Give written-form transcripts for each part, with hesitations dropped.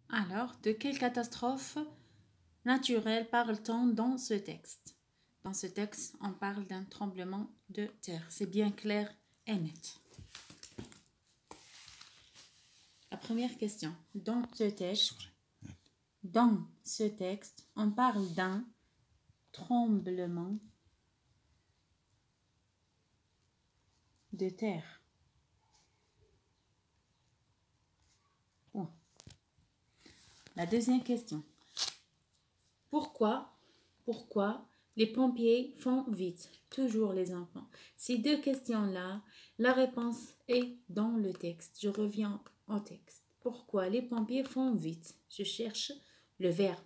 Alors, de quelle catastrophe naturelle parle-t-on dans ce texte? Dans ce texte, on parle d'un tremblement de terre. C'est bien clair et net. La première question. Dans ce texte, on parle d'un tremblement de terre. Bon. La deuxième question. Pourquoi les pompiers font vite? Toujours les enfants. Ces deux questions-là, la réponse est dans le texte. Je reviens au texte. Pourquoi les pompiers font vite? Je cherche le verbe.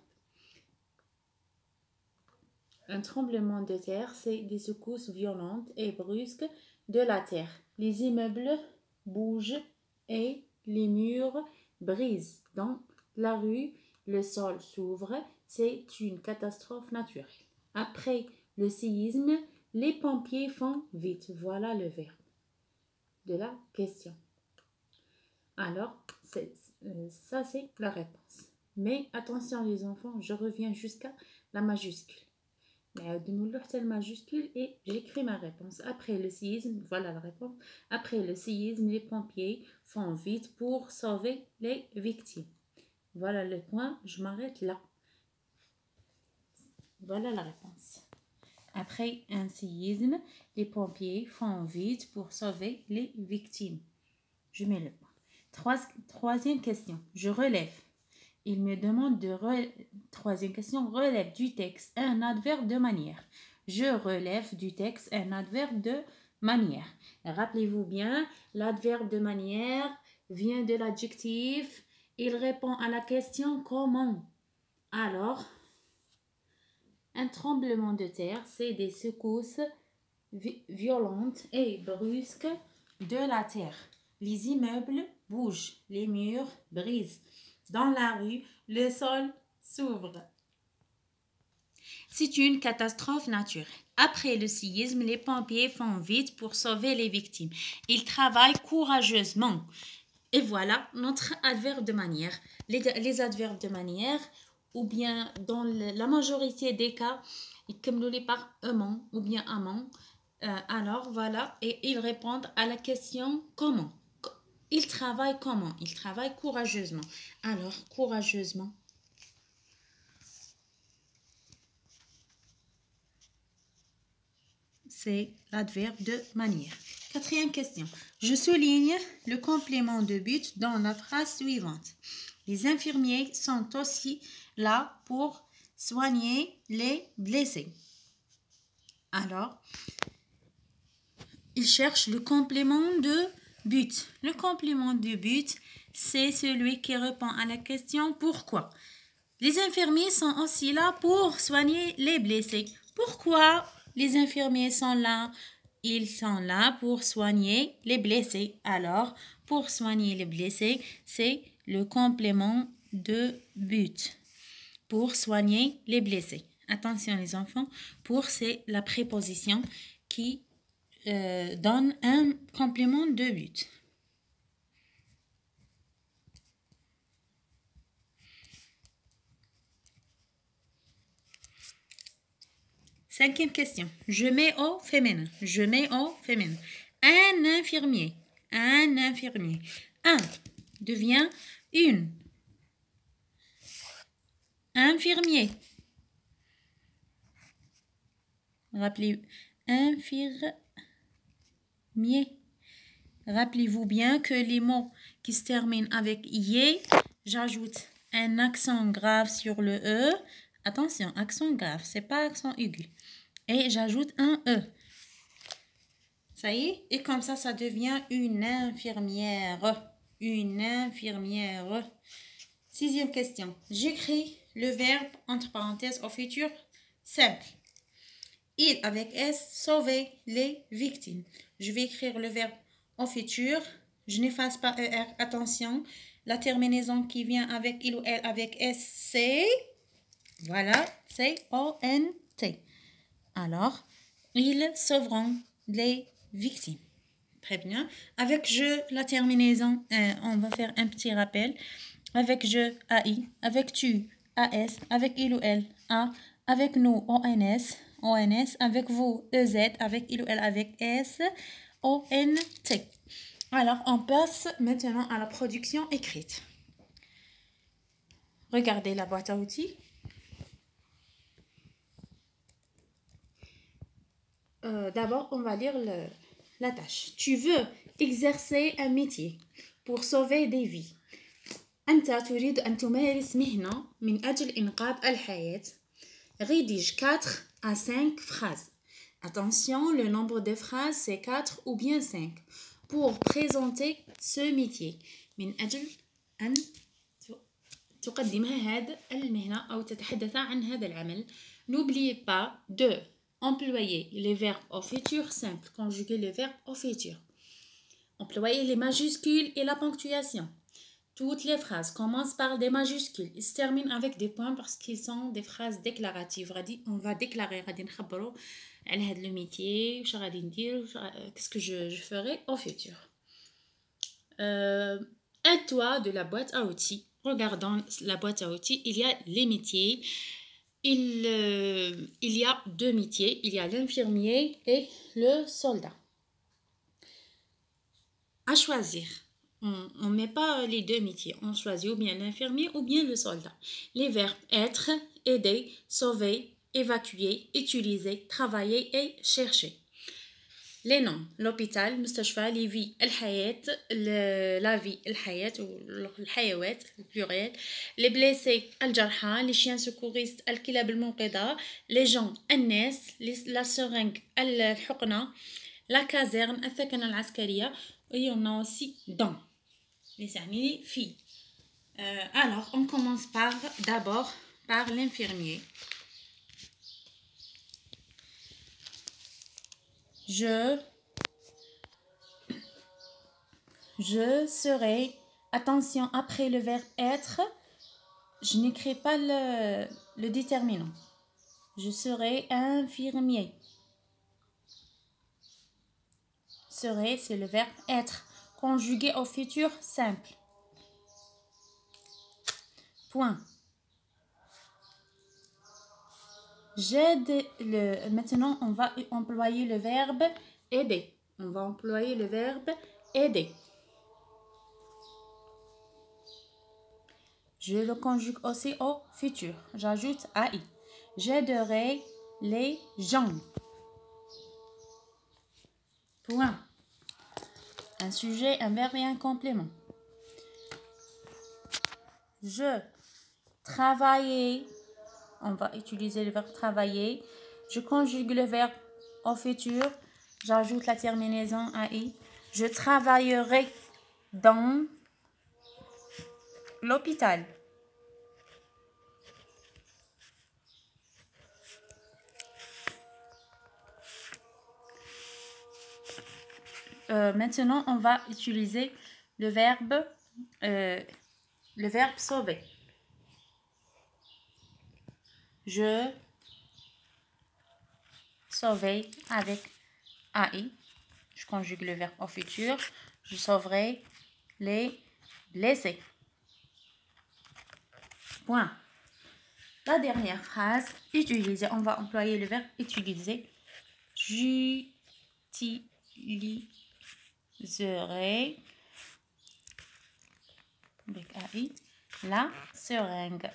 Un tremblement de terre, c'est des secousses violentes et brusques de la terre. Les immeubles bougent et les murs brisent. Dans la rue, le sol s'ouvre. C'est une catastrophe naturelle. Après le séisme, les pompiers font vite. Voilà le verbe de la question. Alors, ça c'est la réponse. Mais attention les enfants, je reviens jusqu'à la majuscule. De nous le majuscule et j'écris ma réponse. Après le séisme, voilà la réponse. Après le séisme, les pompiers font vite pour sauver les victimes. Voilà le point, je m'arrête là. Voilà la réponse. Après un séisme, les pompiers font vite pour sauver les victimes. Je mets le point. Troisième question, je relève. Il me demande troisième question, relève du texte un adverbe de manière. Je relève du texte un adverbe de manière. Rappelez-vous bien, l'adverbe de manière vient de l'adjectif. Il répond à la question comment. Alors, un tremblement de terre, c'est des secousses violentes et brusques de la terre. Les immeubles bougent, les murs brisent. Dans la rue, le sol s'ouvre. C'est une catastrophe naturelle. Après le séisme, les pompiers font vite pour sauver les victimes. Ils travaillent courageusement. Et voilà notre adverbe de manière. Les adverbes de manière, ou bien dans la majorité des cas, ils commencent par amant ou bien amant. Alors voilà, et ils répondent à la question comment. Il travaille comment? Il travaille courageusement. Alors, courageusement. C'est l'adverbe de manière. Quatrième question. Je souligne le complément de but dans la phrase suivante. Les infirmiers sont aussi là pour soigner les blessés. Alors, ils cherchent le complément de but. Le complément de but, c'est celui qui répond à la question pourquoi. Les infirmiers sont aussi là pour soigner les blessés. Pourquoi les infirmiers sont là? Ils sont là pour soigner les blessés. Alors, pour soigner les blessés, c'est le complément de but. Pour soigner les blessés. Attention les enfants, pour c'est la préposition qui donne un complément de but. Cinquième question. Je mets au féminin. Je mets au féminin. Un infirmier. Un infirmier. Un devient une. Infirmier. Rappelez, infirmier. Rappelez-vous bien que les mots qui se terminent avec yé, j'ajoute un accent grave sur le e. Attention, accent grave, c'est pas accent aigu. Et j'ajoute un e. Ça y est, et comme ça devient une infirmière. Une infirmière. Sixième question. J'écris le verbe entre parenthèses au futur simple. Il avec S, sauver les victimes. Je vais écrire le verbe au futur. Je n'efface pas ER. Attention, la terminaison qui vient avec il ou elle avec S, c'est... Voilà, c'est O-N-T. Alors, ils sauveront les victimes. Très bien. Avec je, la terminaison, on va faire un petit rappel. avec je, AI, avec tu, AS, avec il ou elle, A, avec nous, ONS, ONS, avec vous, EZ, avec il ou elle, avec S, ONT. Alors, on passe maintenant à la production écrite. Regardez la boîte à outils. D'abord, on va lire la tâche. Tu veux exercer un métier pour sauver des vies. أنت تريد أن تمارس مهنة من أجل إنقاذ الحياة. rédige 4 à 5 phrases. Attention, le nombre de phrases c'est 4 ou bien 5 pour présenter ce métier. من أجل أن تقدم هذه المهنة أو تتحدث عن هذا العمل. N'oubliez pas de employer les verbes au futur simple, conjuguer les verbes au futur. Employer les majuscules et la ponctuation. Toutes les phrases commencent par des majuscules. Ils se terminent avec des points parce qu'ils sont des phrases déclaratives. On va déclarer, le métier, qu'est-ce que je ferai au futur. Aide-toi de la boîte à outils. Regardons la boîte à outils. Il y a les métiers. Il y a 2 métiers. Il y a l'infirmier et le soldat. À choisir. On ne met pas les 2 métiers. On choisit ou bien l'infirmier ou bien le soldat. Les verbes être, aider, sauver, évacuer, utiliser, travailler et chercher. Les noms. L'hôpital, المستشفى, les vies, الحياة, la vie, الحياة ou الحيوات, le pluriel. Les blessés, الجرحى, les chiens secouristes, الكلاب المنقذة, les gens, الناس, la seringue, الحقنة, la caserne, الثكنة العسكرية, et on a aussi dans. Les amis, filles. Alors, on commence d'abord par l'infirmier. Je serai, attention, après le verbe être, je n'écris pas le déterminant. Je serai infirmier. Serai, c'est le verbe être, conjugué au futur simple. Point. Maintenant, on va employer le verbe aider. On va employer le verbe aider. Je le conjugue aussi au futur. J'ajoute AI. J'aiderai les gens. Point. Un sujet, un verbe et un complément. Je travaillais. On va utiliser le verbe travailler. Je conjugue le verbe au futur. J'ajoute la terminaison AI. Je travaillerai dans l'hôpital. Maintenant, on va utiliser le verbe sauver. Je sauverai avec AI. Je conjugue le verbe au futur. Je sauverai les blessés. Point. La dernière phrase, utiliser. On va employer le verbe utiliser. J'utiliserai avec AI la seringue.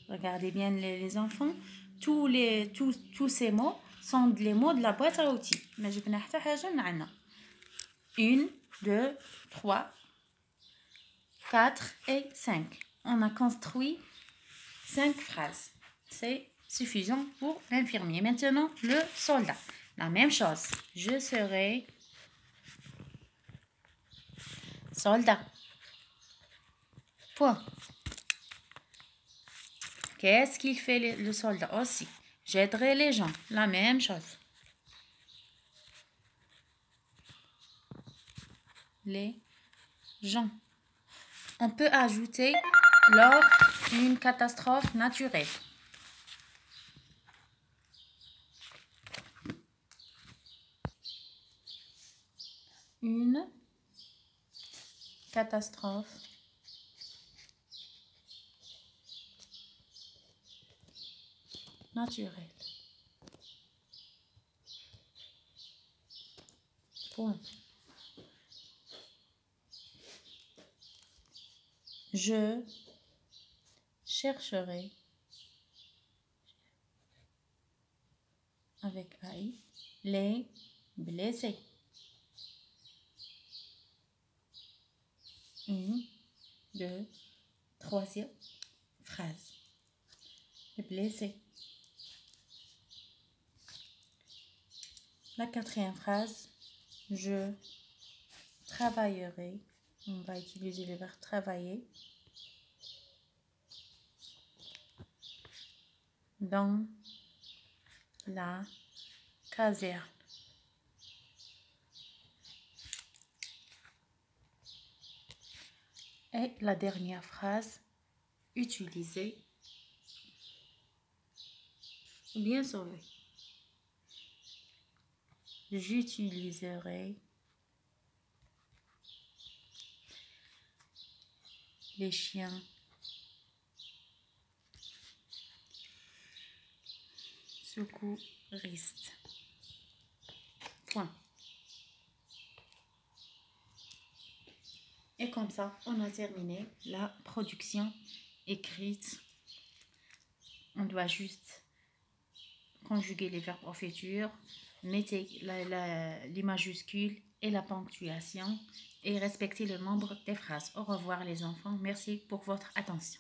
Regardez bien les enfants. Tous ces mots sont les mots de la boîte à outils. Mais je vais vous 1, 2, 3, 4 et 5. On a construit 5 phrases. C'est suffisant pour l'infirmier. Maintenant, le soldat. La même chose. Je serai soldat. Point. Qu'est-ce qu'il fait le soldat aussi? J'aiderai les gens. La même chose. Les gens. On peut ajouter lors d'une catastrophe naturelle. Une catastrophe, naturelle. Point. Je chercherai avec AI les blessés. Une, deux, troisième phrase. Les blessés. La quatrième phrase, je travaillerai. On va utiliser le verbe travailler dans la caserne. Et la dernière phrase, utiliser ou bien sauver. J'utiliserai les chiens secouristes. Point. Et comme ça, on a terminé la production écrite. On doit juste conjuguer les verbes au futur, mettez les majuscules et la ponctuation et respectez le nombre des phrases. Au revoir les enfants. Merci pour votre attention.